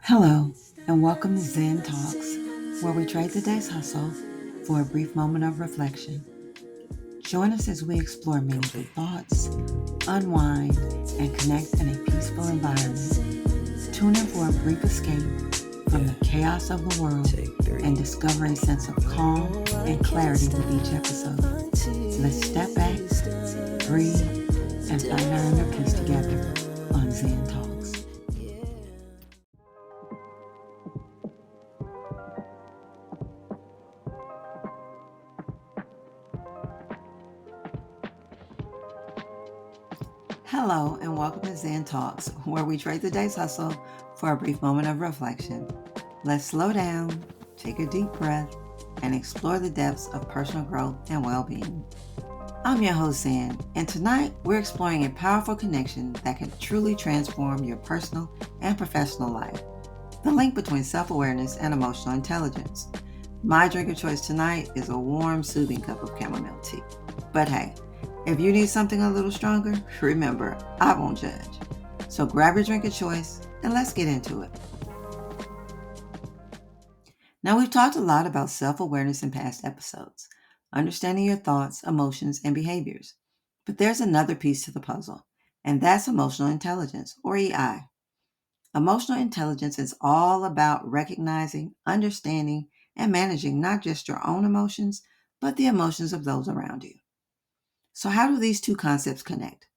Hello, and welcome to Zen Talks, where we trade the day's hustle for a brief moment of reflection. Join us as we explore meaningful thoughts, unwind, and connect in a peaceful environment. Tune in for a brief escape from the chaos of the world and discover a sense of calm and clarity with each episode. Let's step back, breathe, and find our inner peace together on Zen Talks. Hello, and welcome to Zen Talks, where we trade the day's hustle for a brief moment of reflection. Let's slow down, take a deep breath, and explore the depths of personal growth and well-being. I'm your host, Zen, and tonight we're exploring a powerful connection that can truly transform your personal and professional life: the link between self-awareness and emotional intelligence. My drink of choice tonight is a warm, soothing cup of chamomile tea. But hey, if you need something a little stronger, remember, I won't judge. So grab your drink of choice and let's get into it. Now, we've talked a lot about self-awareness in past episodes, understanding your thoughts, emotions, and behaviors. But there's another piece to the puzzle, and that's emotional intelligence, or EI. Emotional intelligence is all about recognizing, understanding, and managing not just your own emotions, but the emotions of those around you. So, how do these two concepts connect?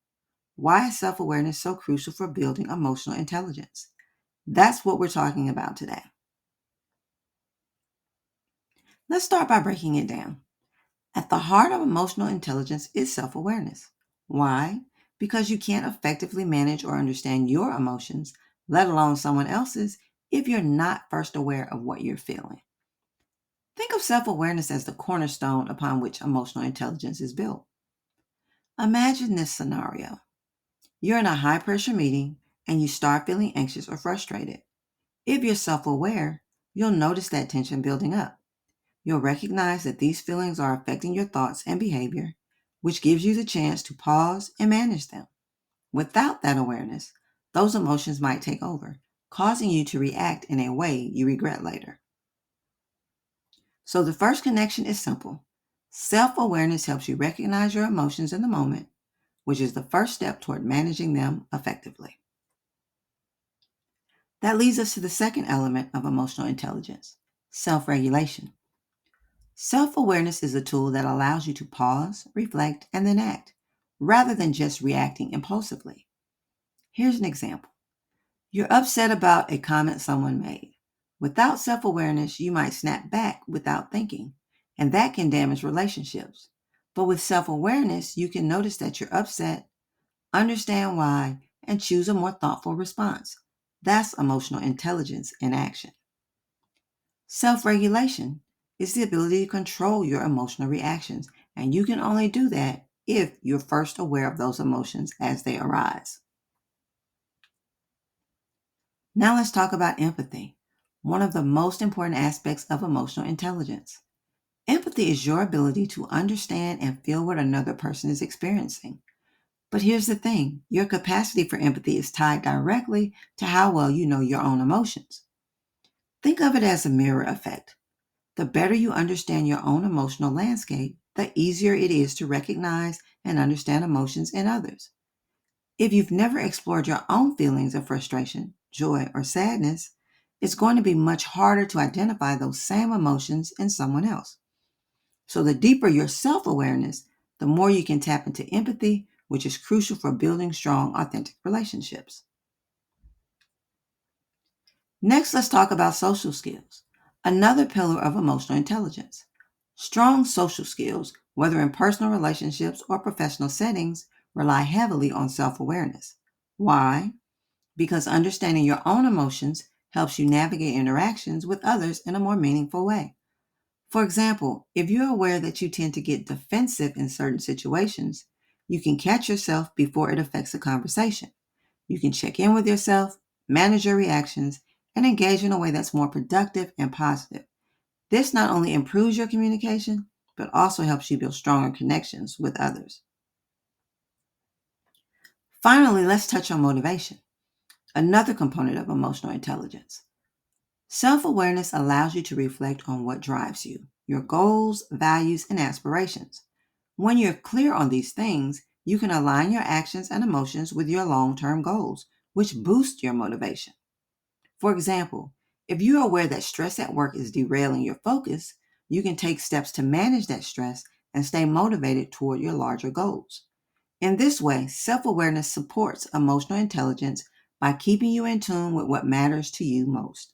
Why is self-awareness so crucial for building emotional intelligence? That's what we're talking about today. Let's start by breaking it down. At the heart of emotional intelligence is self-awareness. Why? Because you can't effectively manage or understand your emotions, let alone someone else's, if you're not first aware of what you're feeling. Think of self-awareness as the cornerstone upon which emotional intelligence is built. Imagine this scenario. You're in a high-pressure meeting and you start feeling anxious or frustrated. If you're self-aware, you'll notice that tension building up. You'll recognize that these feelings are affecting your thoughts and behavior, which gives you the chance to pause and manage them. Without that awareness, those emotions might take over, causing you to react in a way you regret later. So the first connection is simple. Self-awareness helps you recognize your emotions in the moment, which is the first step toward managing them effectively. That leads us to the second element of emotional intelligence: self-regulation. Self-awareness is a tool that allows you to pause, reflect, and then act, rather than just reacting impulsively. Here's an example. You're upset about a comment someone made. Without self-awareness, you might snap back without thinking, and that can damage relationships. But with self-awareness, you can notice that you're upset, understand why, and choose a more thoughtful response. That's emotional intelligence in action. Self-regulation is the ability to control your emotional reactions, and you can only do that if you're first aware of those emotions as they arise. Now let's talk about empathy, one of the most important aspects of emotional intelligence. Empathy is your ability to understand and feel what another person is experiencing. But here's the thing: your capacity for empathy is tied directly to how well you know your own emotions. Think of it as a mirror effect. The better you understand your own emotional landscape, the easier it is to recognize and understand emotions in others. If you've never explored your own feelings of frustration, joy, or sadness, it's going to be much harder to identify those same emotions in someone else. So, the deeper your self awareness, the more you can tap into empathy, which is crucial for building strong, authentic relationships. Next, let's talk about social skills, another pillar of emotional intelligence. Strong social skills, whether in personal relationships or professional settings, rely heavily on self awareness. Why? Because understanding your own emotions helps you navigate interactions with others in a more meaningful way. For example, if you're aware that you tend to get defensive in certain situations, you can catch yourself before it affects the conversation. You can check in with yourself, manage your reactions, and engage in a way that's more productive and positive. This not only improves your communication, but also helps you build stronger connections with others. Finally, let's touch on motivation, another component of emotional intelligence. Self-awareness allows you to reflect on what drives you, your goals, values, and aspirations. When you're clear on these things, you can align your actions and emotions with your long-term goals, which boost your motivation. For example, if you're aware that stress at work is derailing your focus, you can take steps to manage that stress and stay motivated toward your larger goals. In this way, self-awareness supports emotional intelligence by keeping you in tune with what matters to you most.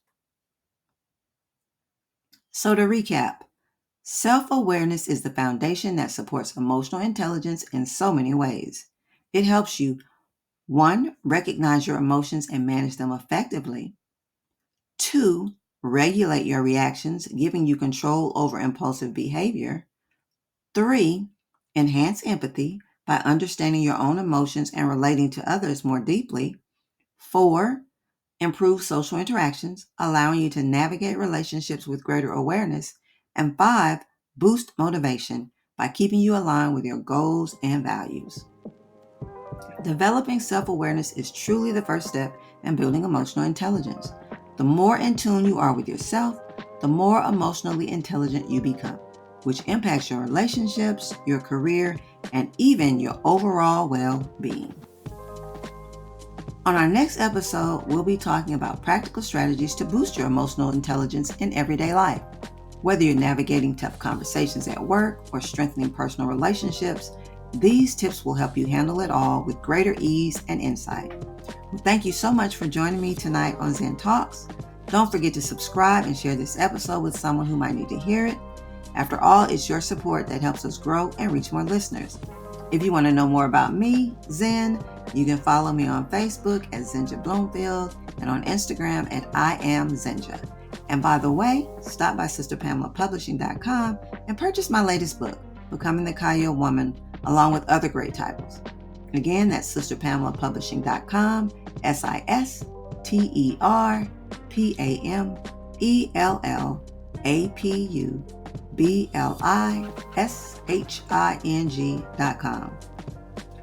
So to recap, self-awareness is the foundation that supports emotional intelligence in so many ways. It helps you, 1, recognize your emotions and manage them effectively. 2, regulate your reactions, giving you control over impulsive behavior. 3, enhance empathy by understanding your own emotions and relating to others more deeply. 4, improve social interactions, allowing you to navigate relationships with greater awareness. And 5, boost motivation by keeping you aligned with your goals and values. Developing self-awareness is truly the first step in building emotional intelligence. The more in tune you are with yourself, the more emotionally intelligent you become, which impacts your relationships, your career, and even your overall well-being. On our next episode, we'll be talking about practical strategies to boost your emotional intelligence in everyday life. Whether you're navigating tough conversations at work or strengthening personal relationships, these tips will help you handle it all with greater ease and insight. Well, thank you so much for joining me tonight on Zen Talks. Don't forget to subscribe and share this episode with someone who might need to hear it. After all, it's your support that helps us grow and reach more listeners. If you want to know more about me, Zen, you can follow me on Facebook at Zenja Bloomfield and on Instagram at I am Zenja. And by the way, stop by sisterpamelapublishing.com and purchase my latest book, Becoming the Kaya Woman, along with other great titles. Again, that's sisterpamelapublishing.com, sisterpamelapublishing.com.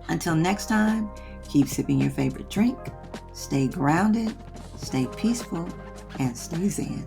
Until next time, keep sipping your favorite drink, stay grounded, stay peaceful, and stay Zen.